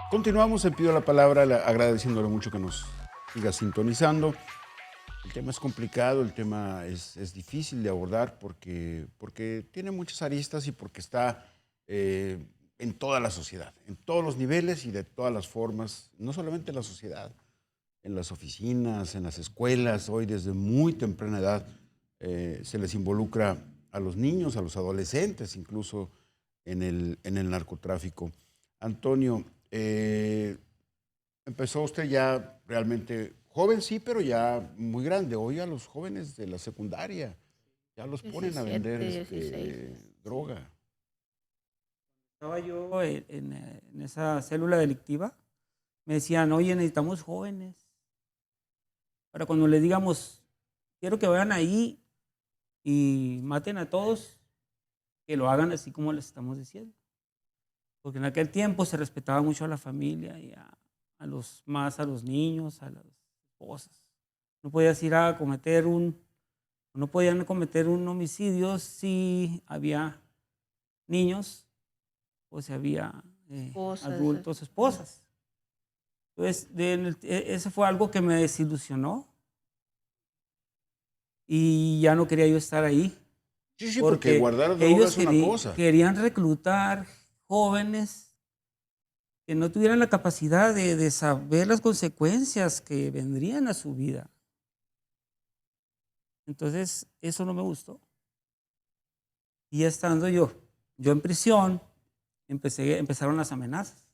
Continuamos en Pido la Palabra, agradeciéndole mucho que nos siga sintonizando. El tema es complicado, el tema es difícil de abordar porque tiene muchas aristas y porque está en toda la sociedad, en todos los niveles y de todas las formas, no solamente en la sociedad, en las oficinas, en las escuelas. Hoy desde muy temprana edad se les involucra a los niños, a los adolescentes, incluso en el narcotráfico. Antonio, empezó usted ya realmente joven, sí, pero ya muy grande. Hoy a los jóvenes de la secundaria ya los ponen a vender 17, 16. droga. Estaba yo en esa célula delictiva, me decían, oye, necesitamos jóvenes. Para cuando les digamos, quiero que vayan ahí y maten a todos, que lo hagan así como les estamos diciendo. Porque en aquel tiempo se respetaba mucho a la familia y a los niños, a las esposas. No podías ir a no podían cometer un homicidio si había niños o si había Cosas. adultos, esposas. Entonces, ese fue algo que me desilusionó y ya no quería yo estar ahí. Sí, sí, porque guardar droga ellos es una cosa. querían reclutar jóvenes que no tuvieran la capacidad de saber las consecuencias que vendrían a su vida. Entonces, eso no me gustó. Y ya estando yo en prisión, empezaron las amenazas.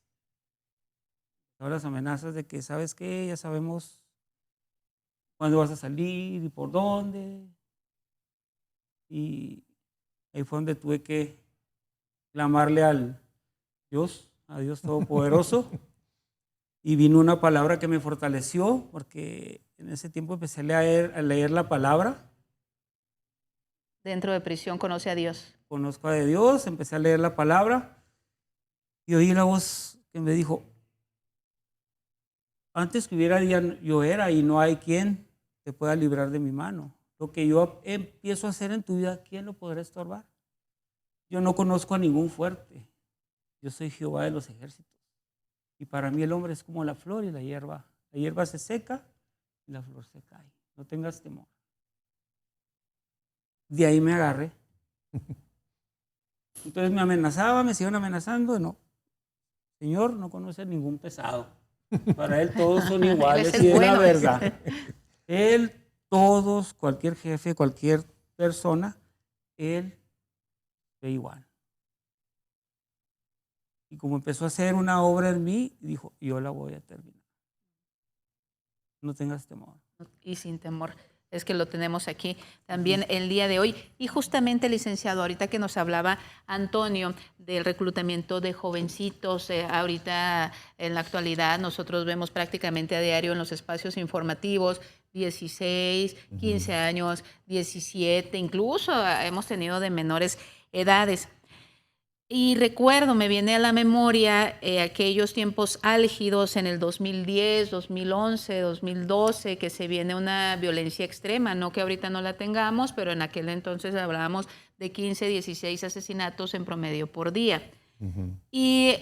Empezaron las amenazas de que, ¿sabes qué? Ya sabemos cuándo vas a salir y por dónde. Y ahí fue donde tuve que clamarle a Dios Todopoderoso. Y vino una palabra que me fortaleció, porque en ese tiempo empecé a leer la palabra. Dentro de prisión conoce a Dios. Conozco a Dios, empecé a leer la palabra y oí la voz que me dijo, antes que hubiera día yo era y no hay quien te pueda librar de mi mano. Lo que yo empiezo a hacer en tu vida, ¿quién lo podrá estorbar? Yo no conozco a ningún fuerte. Yo soy Jehová de los ejércitos. Y para mí el hombre es como la flor y la hierba. La hierba se seca y la flor se cae. No tengas temor. De ahí me agarré. Entonces me amenazaba, me siguen amenazando. No, Señor no conoce ningún pesado. Para Él todos son iguales y es la verdad. Él, todos, cualquier jefe, cualquier persona, Él ve igual. Y como empezó a hacer una obra en mí, dijo, yo la voy a terminar. No tengas temor. Y sin temor. Es que lo tenemos aquí también el día de hoy. Y justamente, licenciado, ahorita que nos hablaba Antonio del reclutamiento de jovencitos, ahorita en la actualidad nosotros vemos prácticamente a diario en los espacios informativos 16, 15 años, 17, incluso hemos tenido de menores edades. Y recuerdo, me viene a la memoria aquellos tiempos álgidos en el 2010, 2011, 2012, que se viene una violencia extrema, no que ahorita no la tengamos, pero en aquel entonces hablábamos de 15, 16 asesinatos en promedio por día. Y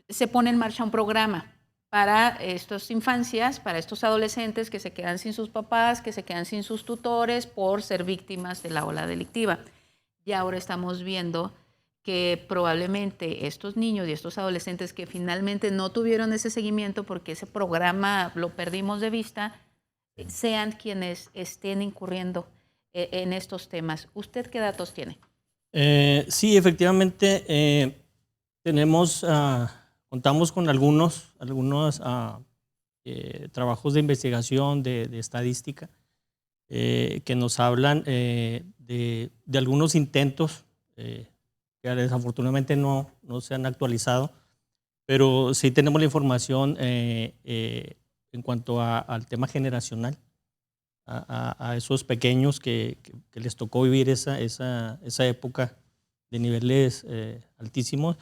se pone en marcha un programa para estas infancias, para estos adolescentes que se quedan sin sus papás, que se quedan sin sus tutores por ser víctimas de la ola delictiva. Y ahora estamos viendo que probablemente estos niños y estos adolescentes que finalmente no tuvieron ese seguimiento porque ese programa lo perdimos de vista, sean quienes estén incurriendo en estos temas. ¿Usted qué datos tiene? Sí, efectivamente, contamos con algunos trabajos de investigación, de estadística, que nos hablan de algunos intentos que desafortunadamente no se han actualizado, pero sí tenemos la información en cuanto al tema generacional, a esos pequeños que les tocó vivir esa época de niveles altísimos,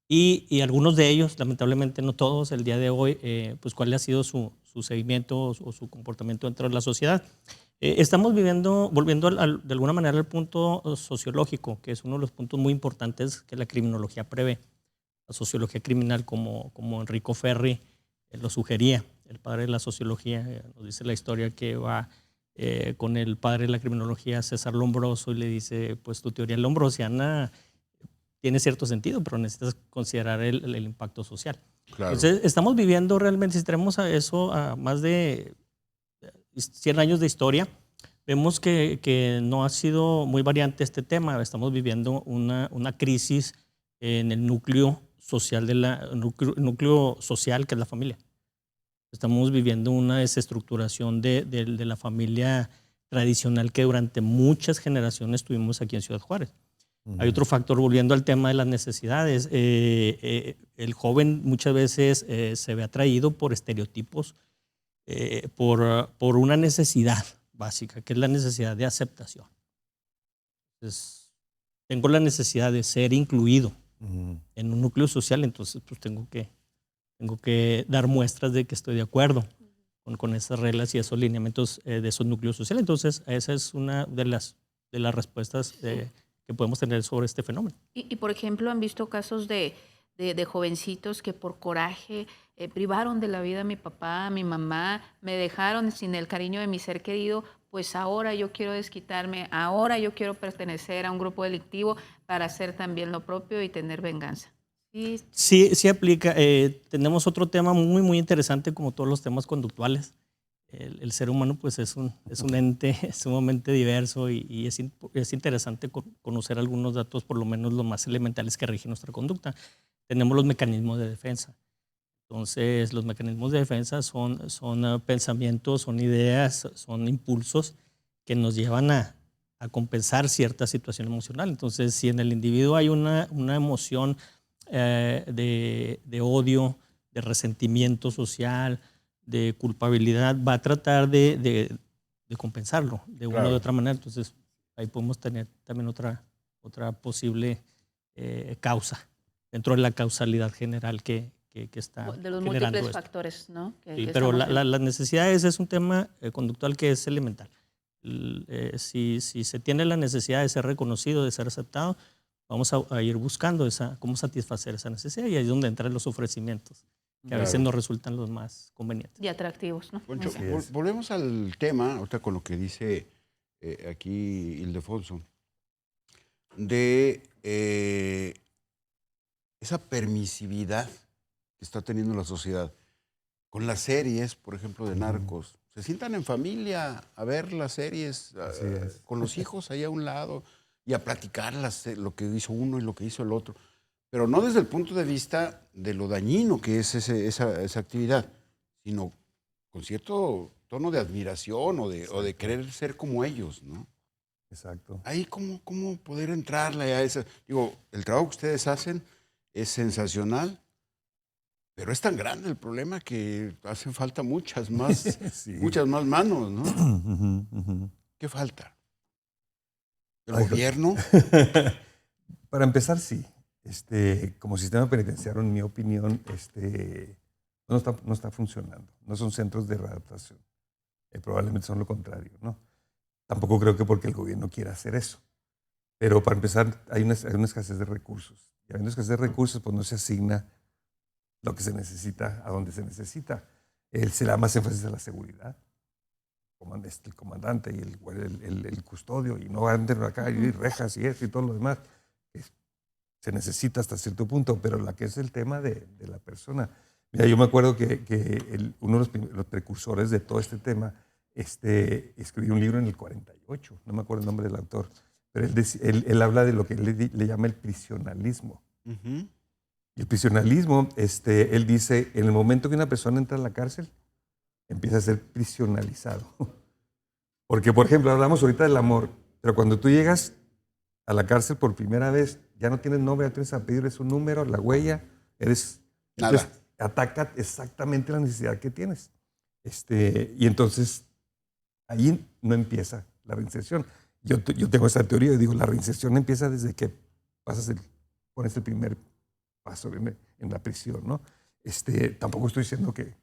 y algunos de ellos, lamentablemente no todos, el día de hoy, pues cuál ha sido su seguimiento o su comportamiento dentro de la sociedad. Estamos volviendo de alguna manera al punto sociológico, que es uno de los puntos muy importantes que la criminología prevé. sociología criminal, como Enrico Ferri lo sugería, el padre de la sociología. Nos dice la historia que va con el padre de la criminología, César Lombroso, y le dice, pues tu teoría lombrosiana tiene cierto sentido, pero necesitas considerar el impacto social. Claro. Entonces, estamos viviendo realmente, si tenemos a eso a más de 100 años de historia, vemos que no ha sido muy variante este tema. Estamos viviendo una crisis en el núcleo social, núcleo social que es la familia. Estamos viviendo una desestructuración de la familia tradicional que durante muchas generaciones tuvimos aquí en Ciudad Juárez. Hay otro factor, volviendo al tema de las necesidades. El joven muchas veces se ve atraído por estereotipos, por una necesidad básica, que es la necesidad de aceptación. Entonces, tengo la necesidad de ser incluido en un núcleo social, entonces pues tengo que dar muestras de que estoy de acuerdo con esas reglas y esos lineamientos de esos núcleos sociales. Entonces, esa es una de las respuestas que podemos tener sobre este fenómeno. Y por ejemplo, ¿han visto casos de jovencitos que por coraje privaron de la vida a mi papá, a mi mamá, me dejaron sin el cariño de mi ser querido? Pues ahora yo quiero desquitarme, ahora yo quiero pertenecer a un grupo delictivo para hacer también lo propio y tener venganza. Sí aplica. Tenemos otro tema muy, muy interesante, como todos los temas conductuales. El ser humano pues es un ente sumamente diverso y es interesante conocer algunos datos, por lo menos los más elementales que rigen nuestra conducta. Tenemos los mecanismos de defensa. Entonces, los mecanismos de defensa son pensamientos, son ideas, son impulsos que nos llevan a compensar cierta situación emocional. Entonces, si en el individuo hay una emoción de odio, de resentimiento social, de culpabilidad, va a tratar de compensarlo de una u otra manera. Entonces, ahí podemos tener también otra posible causa dentro de la causalidad general que está de los generando múltiples esto. factores, ¿no? Sí, pero las necesidades es un tema conductual que es elemental. Si se tiene la necesidad de ser reconocido, de ser aceptado, vamos a ir buscando cómo satisfacer esa necesidad, y ahí es donde entran los ofrecimientos, que a veces nos resultan los más convenientes. Y atractivos, ¿no? Poncho, volvemos al tema, ahorita con lo que dice aquí Ildefonso, de esa permisividad que está teniendo la sociedad. Con las series, por ejemplo, de narcos. Se sientan en familia a ver las series con los hijos ahí a un lado y a platicar lo que hizo uno y lo que hizo el otro. Pero no desde el punto de vista de lo dañino que es esa actividad, sino con cierto tono de admiración o de querer ser como ellos, ¿no? Exacto. Ahí, ¿cómo poder entrarle a esa? Digo, el trabajo que ustedes hacen es sensacional, pero es tan grande el problema que hacen falta muchas más, muchas más manos, ¿no? ¿Qué falta? ¿El gobierno? Para empezar, sí. Como sistema penitenciario, en mi opinión, no está funcionando. No son centros de readaptación. Probablemente son lo contrario, ¿no? Tampoco creo que porque el gobierno quiera hacer eso. Pero para empezar, hay una escasez de recursos. Y hay una escasez de recursos, pues no se asigna lo que se necesita a donde se necesita. Se le da más énfasis a la seguridad. El comandante y el custodio, y no anden acá y rejas y eso y todo lo demás. Se necesita hasta cierto punto, pero la que es el tema de la persona. Mira, yo me acuerdo que uno de los precursores de todo este tema escribió un libro en el 48, no me acuerdo el nombre del autor, pero él habla de lo que él le llama el prisionalismo. Y el prisionalismo, él dice, en el momento que una persona entra a la cárcel, empieza a ser prisionalizado. Porque, por ejemplo, hablamos ahorita del amor, pero cuando tú llegas a la cárcel por primera vez, ya no tienes nombre, ya tienes apellido, eres un número, la huella, entonces ataca exactamente la necesidad que tienes. Y entonces, ahí no empieza la reinserción. Yo tengo esa teoría y digo, la reinserción empieza desde que pones el primer paso en la prisión, ¿no? Tampoco estoy diciendo que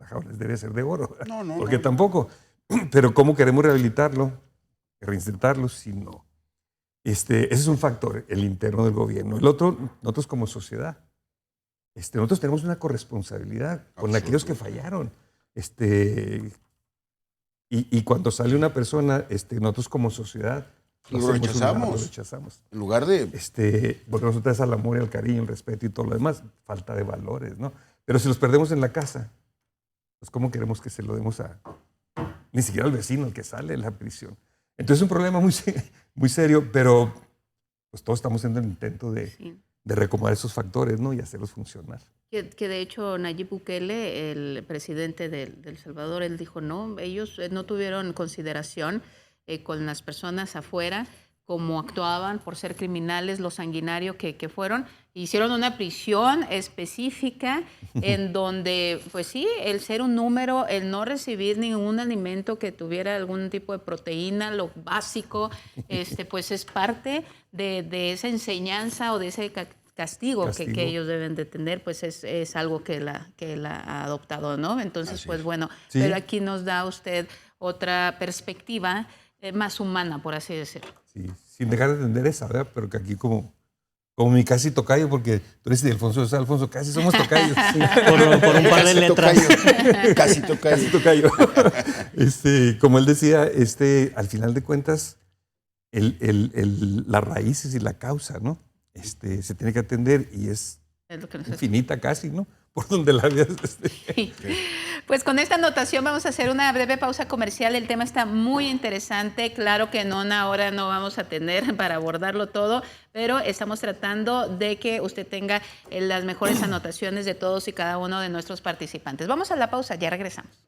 la jaula debe ser de oro, porque tampoco. Pero ¿cómo queremos rehabilitarlo, reinsertarlo si no? Ese es un factor, el interno del gobierno. El otro, nosotros como sociedad. nosotros tenemos una corresponsabilidad con aquellos que fallaron. Y cuando sale una persona, nosotros como sociedad Lo rechazamos. Lo rechazamos. En lugar de... Porque nosotros es al amor y al cariño, el respeto y todo lo demás, falta de valores, ¿no? Pero si los perdemos en la casa, pues ¿cómo queremos que se lo demos ni siquiera al vecino, el que sale de la prisión? Entonces es un problema muy serio, pero pues todos estamos haciendo el intento de recomodar esos factores, ¿no? Y hacerlos funcionar. Que de hecho Nayib Bukele, el presidente de El Salvador, él dijo, no, ellos no tuvieron consideración con las personas afuera, cómo actuaban por ser criminales, lo sanguinario que fueron. Hicieron una prisión específica en donde, pues sí, el ser un número, el no recibir ningún alimento que tuviera algún tipo de proteína, lo básico, pues es parte de esa enseñanza o de ese castigo. Que ellos deben de tener, pues es algo que la ha adoptado, ¿no? Entonces, Así pues es. bueno, Sí. pero aquí nos da usted otra perspectiva más humana, por así decirlo. Sí, sin dejar de atender esa, ¿verdad? Pero que aquí como mi casi tocayo, porque tú eres de Alfonso, yo soy Alfonso, casi somos tocayos. Por un par de Casi letras. tocayo. Casi tocayo. Casi tocayo. Como él decía, al final de cuentas, las raíces y la causa, ¿no? Se tiene que atender y es Es lo que nos infinita casi, ¿no? Por donde la veas. Sí. Pues con esta anotación vamos a hacer una breve pausa comercial. El tema está muy interesante. Claro que en una hora no vamos a tener para abordarlo todo, pero estamos tratando de que usted tenga las mejores anotaciones de todos y cada uno de nuestros participantes. Vamos a la pausa, ya regresamos.